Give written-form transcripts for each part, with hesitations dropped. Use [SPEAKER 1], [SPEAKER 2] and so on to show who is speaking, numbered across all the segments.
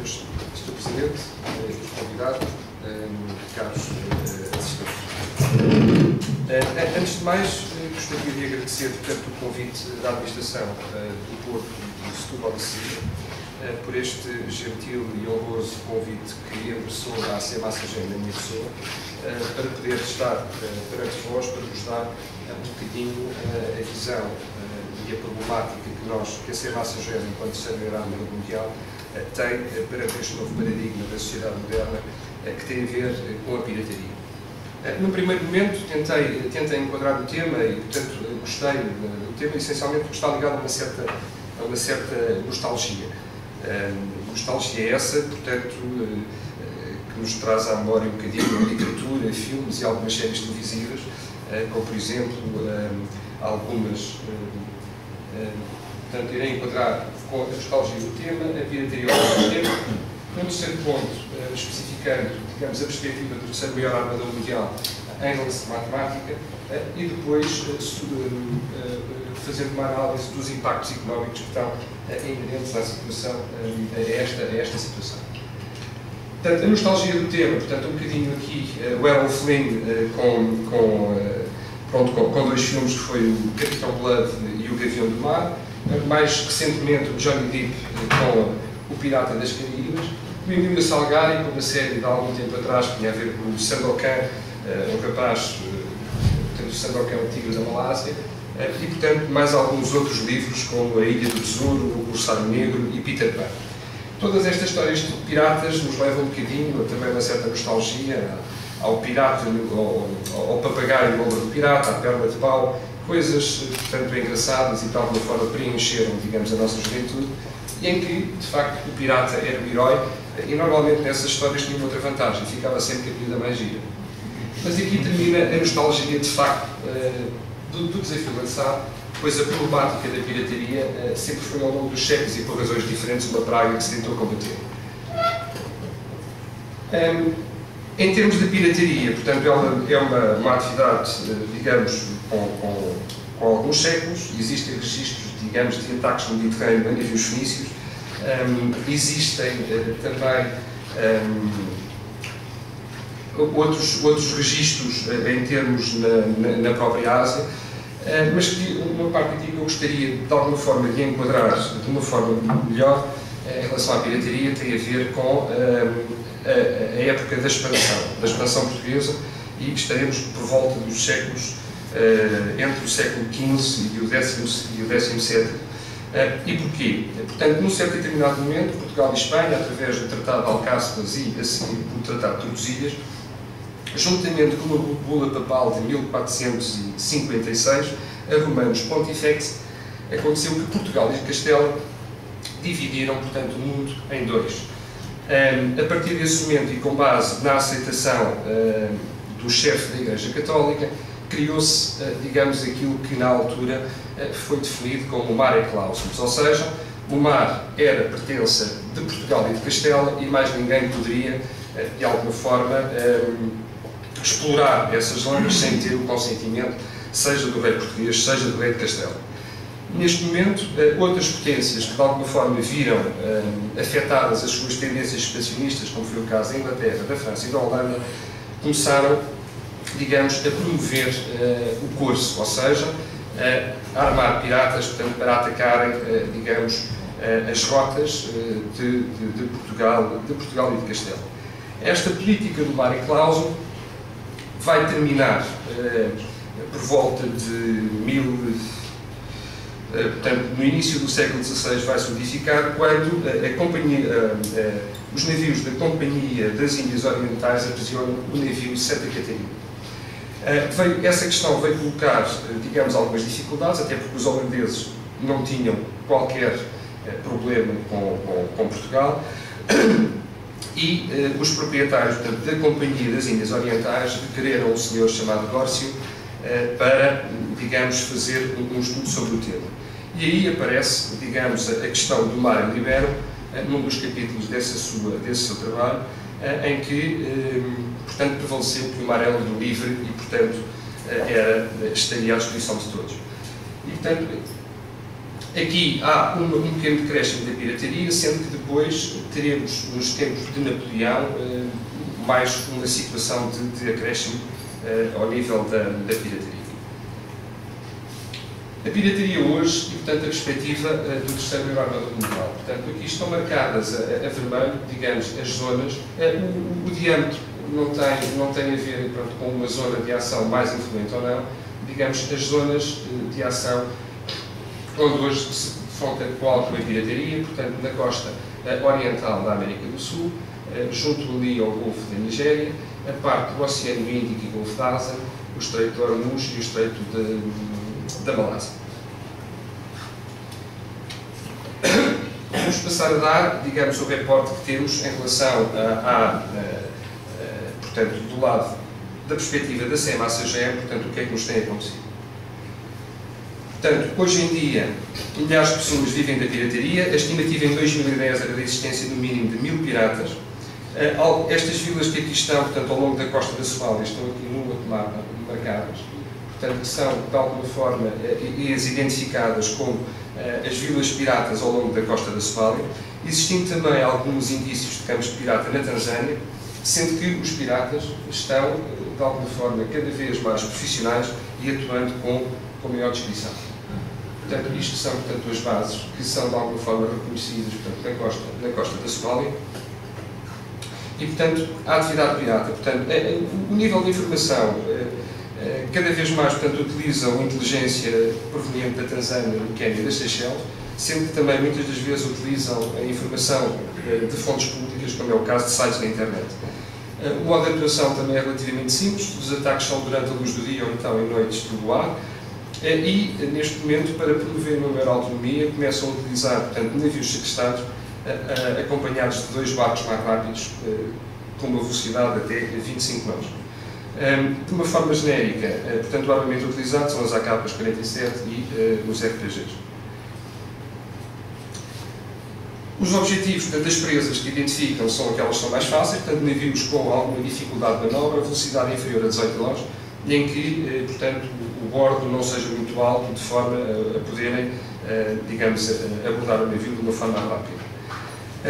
[SPEAKER 1] Sr. Presidente, os convidados, caros assistentes. Antes de mais, gostaria de agradecer, portanto, o convite da Administração do Porto de Setúbal de Cida por este gentil e honroso convite que endereçou à AC Massagem na minha pessoa para poder estar perante vós, para vos dar um bocadinho a visão e a problemática que a AC Massagem, enquanto terceira grande mundial, tem perante este novo paradigma da sociedade moderna que tem a ver com a pirataria. No primeiro momento tentei enquadrar o tema e, portanto, gostei do tema, essencialmente porque está ligado a uma certa nostalgia. Nostalgia essa, portanto, que nos traz à memória um bocadinho a literatura, filmes e algumas séries televisivas, como, por exemplo, algumas... Portanto, irei enquadrar com a nostalgia do tema, a pirataria ao tema. No terceiro ponto, especificando, digamos, a perspectiva do terceiro maior armador mundial em lance de matemática e depois fazendo uma análise dos impactos económicos que estão inerentes à situação, a esta situação. Portanto, a nostalgia do tema, portanto, um bocadinho aqui o Errol Flynn com dois filmes que foi o Capitão Blood e o Gavião do Mar, mais recentemente o Johnny Depp com o Pirata das Caraíbas, o Emílio Salgari com uma série de algum tempo atrás que tinha a ver com o Sandokan, um rapaz, portanto, o Sandokan, o Tigre da Malásia, e, portanto, mais alguns outros livros como A Ilha do Tesouro, O Corsário Negro e Peter Pan. Todas estas histórias de piratas nos levam um bocadinho, também uma certa nostalgia, ao pirata, ao papagaio no ombro do pirata, à perna de pau, coisas, portanto, engraçadas e de alguma forma preencheram, digamos, a nossa juventude, e em que, de facto, o pirata era o herói, e normalmente nessas histórias tinha outra vantagem, ficava sempre com a vida mais gira. Mas aqui termina a nostalgia, de facto, do desafio lançado, pois a problemática da pirataria sempre foi, ao longo dos séculos e por razões diferentes, uma praga que se tentou combater. Em termos de pirataria, portanto, é uma atividade, digamos, com alguns séculos. Existem registros, digamos, de ataques no Mediterrâneo a navios fenícios. Existem também outros registros em termos na própria Ásia, mas que uma parte aqui que eu gostaria, de alguma forma, de enquadrar de uma forma melhor em relação à pirataria tem a ver com a época da expansão portuguesa, e que estaremos por volta dos séculos, entre o século XV e o XVII. E porquê? Portanto, num certo determinado momento, Portugal e Espanha, através do Tratado de Alcáçovas e, a seguir, do Tratado de Tordesilhas, juntamente com uma bula papal de 1456, a Romanos Pontifex, aconteceu que Portugal e Castela dividiram, portanto, o mundo em dois. A partir desse momento, e com base na aceitação do chefe da Igreja Católica, criou-se, digamos, aquilo que na altura foi definido como o mare clausus, ou seja, o mar era pertença de Portugal e de Castela e mais ninguém poderia, de alguma forma, explorar essas zonas sem ter o consentimento, seja do rei português, seja do rei de Castela. Neste momento, outras potências que de alguma forma viram afetadas as suas tendências expansionistas, como foi o caso da Inglaterra, da França e da Holanda, começaram, digamos, a promover o corso, ou seja, a armar piratas, portanto, para atacarem, digamos, as rotas de Portugal e de Castela. Esta política do mare clausum vai terminar por volta de portanto, no início do século XVI vai solidificar, quando os navios da Companhia das Índias Orientais aprisionam o navio Santa Catarina. Essa questão veio colocar, digamos, algumas dificuldades, até porque os holandeses não tinham qualquer problema com Portugal, e os proprietários, portanto, da Companhia das Índias Orientais requereram um senhor chamado Górcio para, digamos, fazer um estudo sobre o tema. E aí aparece, digamos, a questão do Mare Liberum, num dos capítulos desse seu trabalho, em que, portanto, prevaleceu que o mar era livre e, portanto, estaria à disposição de todos. E, portanto, Aqui há um pequeno decréscimo da pirataria, sendo que depois teremos, nos tempos de Napoleão, mais uma situação de acréscimo ao nível da pirataria. A pirataria hoje e, portanto, a perspectiva do terceiro maior armador mundial. Portanto, aqui estão marcadas a vermelho, digamos, as zonas. O diâmetro não tem a ver, pronto, com uma zona de ação mais influente ou não. Digamos, as zonas de ação onde hoje se defronta com alguma pirataria, portanto, na costa oriental da América do Sul, junto ali ao Golfo da Nigéria, a parte do Oceano Índico e Golfo da Ásia, o Estreito de Hormuz e o Estreito da Malásia. Vamos passar a dar, digamos, o reporte que temos em relação portanto, do lado da perspectiva da CMA-CGM, portanto, o que é que nos tem acontecido. Portanto, hoje em dia, milhares de pessoas vivem da pirataria. A estimativa em 2010 era da existência no mínimo de 1000 piratas. Estas vilas que aqui estão, portanto, ao longo da costa da Somália, estão aqui no outro mapa marcadas, portanto, que são, de alguma forma, as identificadas como as vilas piratas ao longo da costa da Somália, existindo também alguns indícios de campos de pirata na Tanzânia, sendo que os piratas estão, de alguma forma, cada vez mais profissionais e atuando com maior descrição. Portanto, isto são, portanto, as bases que são, de alguma forma, reconhecidas, portanto, na costa da Somália. E, portanto, a atividade pirata, portanto, o nível de informação, cada vez mais, portanto, utilizam inteligência proveniente da Tanzânia, do Quênia e das Seychelles, sendo que também, muitas das vezes, utilizam a informação de fontes públicas, como é o caso de sites na internet. O modo de atuação também é relativamente simples, os ataques são durante a luz do dia ou então em noites de luar, e, neste momento, para promover uma maior autonomia, começam a utilizar, portanto, navios sequestrados, acompanhados de 2 barcos mais rápidos, com uma velocidade até 25 nós. De uma forma genérica, portanto, o armamento utilizado são as AK-47 e os RPGs. Os objetivos, portanto, das presas que identificam são aquelas que são mais fáceis, portanto, navios com alguma dificuldade de manobra, velocidade inferior a 18 nós, e em que, portanto, o bordo não seja muito alto, de forma a poderem, digamos, abordar o navio de uma forma rápida.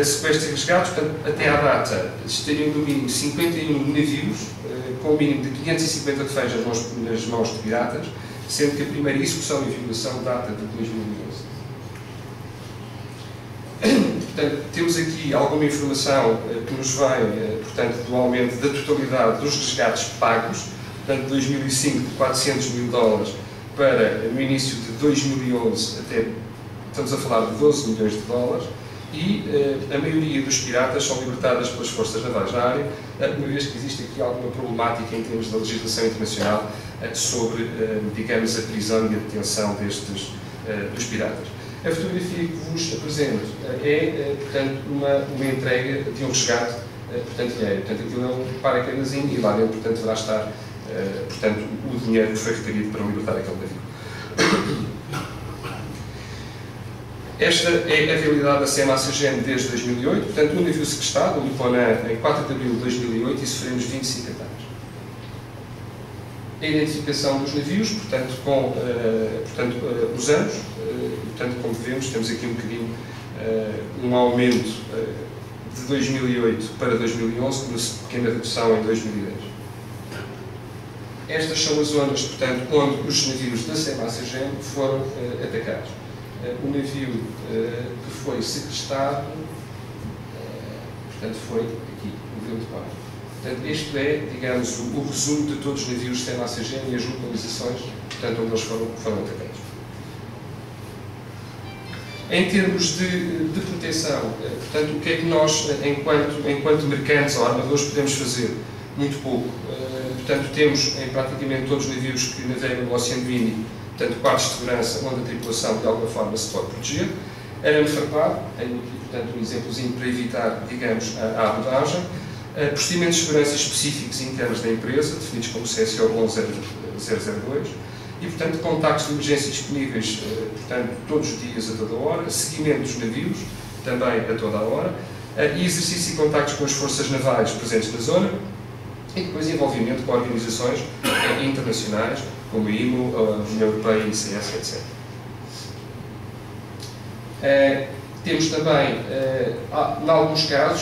[SPEAKER 1] Sequestros e resgates, portanto, até à data, estariam no mínimo 51 navios, com um mínimo de 550 reféns nas mãos de piratas, sendo que a primeira execução e violação data de 2011. Portanto, temos aqui alguma informação que nos vem, portanto, do aumento da totalidade dos resgates pagos, portanto, de 2005 de 400 mil dólares para, no início de 2011, até, estamos a falar de 12 milhões de dólares, e a maioria dos piratas são libertadas pelas forças navais na área, uma vez que existe aqui alguma problemática em termos da legislação internacional sobre, digamos, a prisão e a detenção dos piratas. A fotografia que vos apresento portanto, uma entrega de um resgate, portanto, aéreo. Portanto, aquilo é um paraquedazinho e lá dentro, portanto, deverá estar, portanto, o dinheiro que foi requerido para libertar aquele navio. Esta é a realidade da CMA-CGM desde 2008, portanto, um navio sequestrado, o Liponan, em 4 de abril de 2008, e sofremos 25 ataques. A identificação dos navios, portanto, com os anos, portanto, como vemos, temos aqui um bocadinho um aumento de 2008 para 2011, com uma pequena redução em 2010. Estas são as zonas, portanto, onde os navios da CMA-CGM foram atacados. O navio que foi sequestrado, portanto, foi aqui, o Vento Par. Portanto, este é, digamos, o resumo de todos os navios da CMA-CGM e as localizações, portanto, onde eles foram atacados. Em termos de proteção, portanto, o que é que nós, enquanto mercantes ou armadores, podemos fazer? Muito pouco. Portanto, temos em praticamente todos os navios que navegam no Oceano Índico, portanto, quartos de segurança onde a tripulação de alguma forma se pode proteger. Arame farpado, tenho aqui, portanto, um exemplozinho para evitar, digamos, a abordagem. Procedimentos de segurança específicos internos da empresa, definidos como CSO 11002, e, portanto, contactos de emergência disponíveis, portanto, todos os dias, a toda a hora, seguimento dos navios, também a toda a hora, e exercício de contactos com as forças navais presentes na zona, e depois envolvimento com organizações internacionais, como a IMO, a União Europeia, ICS, etc. Temos também, em alguns casos,